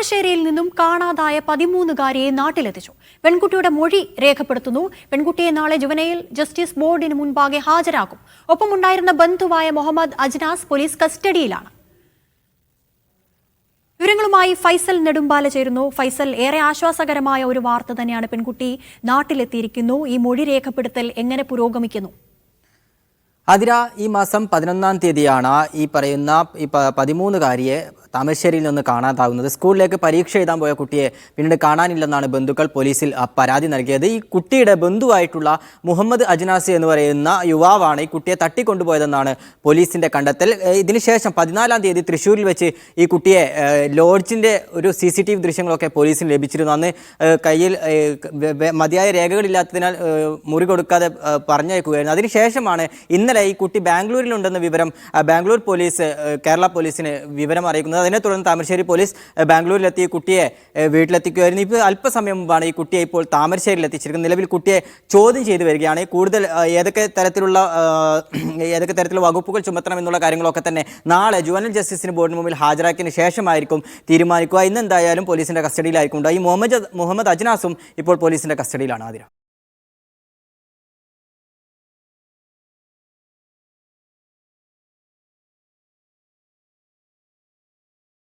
താമരശ്ശേരിയിൽ നിന്നും കാണാതായ 13-കാരിയെ നാട്ടിലെത്തിച്ചു. പെൺകുട്ടിയുടെ മൊഴി രേഖപ്പെടുത്തുന്നു. പെൺകുട്ടിയെ നാളെ ജുവനൈൽ ജസ്റ്റിസ് ബോർഡിന് മുൻപാകെ ഹാജരാക്കും. ഒപ്പമുണ്ടായിരുന്ന ബന്ധുവായ മുഹമ്മദ് അജ്നാസ് പോലീസ് കസ്റ്റഡിയിലാണ്. വിവരങ്ങളുമായി ഫൈസൽ നെടുമ്പാല ചേരുന്നു. ഫൈസൽ, ഏറെ ആശ്വാസകരമായ ഒരു വാർത്ത തന്നെയാണ്. പെൺകുട്ടി നാട്ടിലെത്തിയിരിക്കുന്നു. ഈ മൊഴി രേഖപ്പെടുത്തൽ എങ്ങനെ പുരോഗമിക്കുന്നു? അതിര, ഈ മാസം 11-ാം തീയതിയാണ് ഈ പറയുന്ന 13-കാരിയെ താമരശ്ശേരിയിൽ നിന്ന് കാണാതാകുന്നത്. സ്കൂളിലേക്ക് പരീക്ഷ എഴുതാൻ പോയ കുട്ടിയെ പിന്നീട് കാണാനില്ലെന്നാണ് ബന്ധുക്കൾ പോലീസിൽ പരാതി നൽകിയത്. ഈ കുട്ടിയുടെ ബന്ധുവായിട്ടുള്ള മുഹമ്മദ് അജ്നാസ് എന്ന് പറയുന്ന യുവാവാണ് ഈ കുട്ടിയെ തട്ടിക്കൊണ്ടുപോയതെന്നാണ് പോലീസിന്റെ കണ്ടെത്തൽ. ഇതിനുശേഷം 14-ാം തീയതി തൃശ്ശൂരിൽ വെച്ച് ഈ കുട്ടിയെ ലോഡ്ജിന്റെ ഒരു CCTV ദൃശ്യങ്ങളൊക്കെ പോലീസിന് ലഭിച്ചിരുന്നു. അന്ന് കയ്യിൽ മതിയായ രേഖകളില്ലാത്തതിനാൽ മുറി കൊടുക്കാതെ പറഞ്ഞയക്കുകയായിരുന്നു. അതിനുശേഷമാണ് ഇന്നലെ ഈ കുട്ടി ബാംഗ്ലൂരിലുണ്ടെന്ന വിവരം ബാംഗ്ലൂർ പോലീസ് കേരള പോലീസിന് വിവരം അറിയിക്കുന്നത്. അതിനെ തുടർന്ന് താമരശ്ശേരി പോലീസ് ബാംഗ്ലൂരിലെത്തി കുട്ടിയെ വീട്ടിലെത്തിക്കുകയായിരുന്നു. ഇപ്പോൾ അല്പസമയം മുമ്പാണ് ഈ കുട്ടിയെ ഇപ്പോൾ താമരശ്ശേരിയിൽ എത്തിച്ചിരിക്കുന്നത്. നിലവിൽ കുട്ടിയെ ചോദ്യം ചെയ്തു വരികയാണ്. കൂടുതൽ ഏതൊക്കെ തരത്തിലുള്ള വകുപ്പുകൾ ചുമത്തണം എന്നുള്ള കാര്യങ്ങളൊക്കെ തന്നെ നാളെ ജുവനൈൽ ജസ്റ്റിസിന് ബോർഡിന് മുമ്പിൽ ഹാജരാക്കിയതിന് ശേഷമായിരിക്കും തീരുമാനിക്കുക. ഇന്ന് എന്തായാലും പോലീസിന്റെ കസ്റ്റഡിയിലായിരിക്കും. ഈ മുഹമ്മദ് അജ്നാസും ഇപ്പോൾ പോലീസിന്റെ കസ്റ്റഡിയിലാണ്. ആതിര.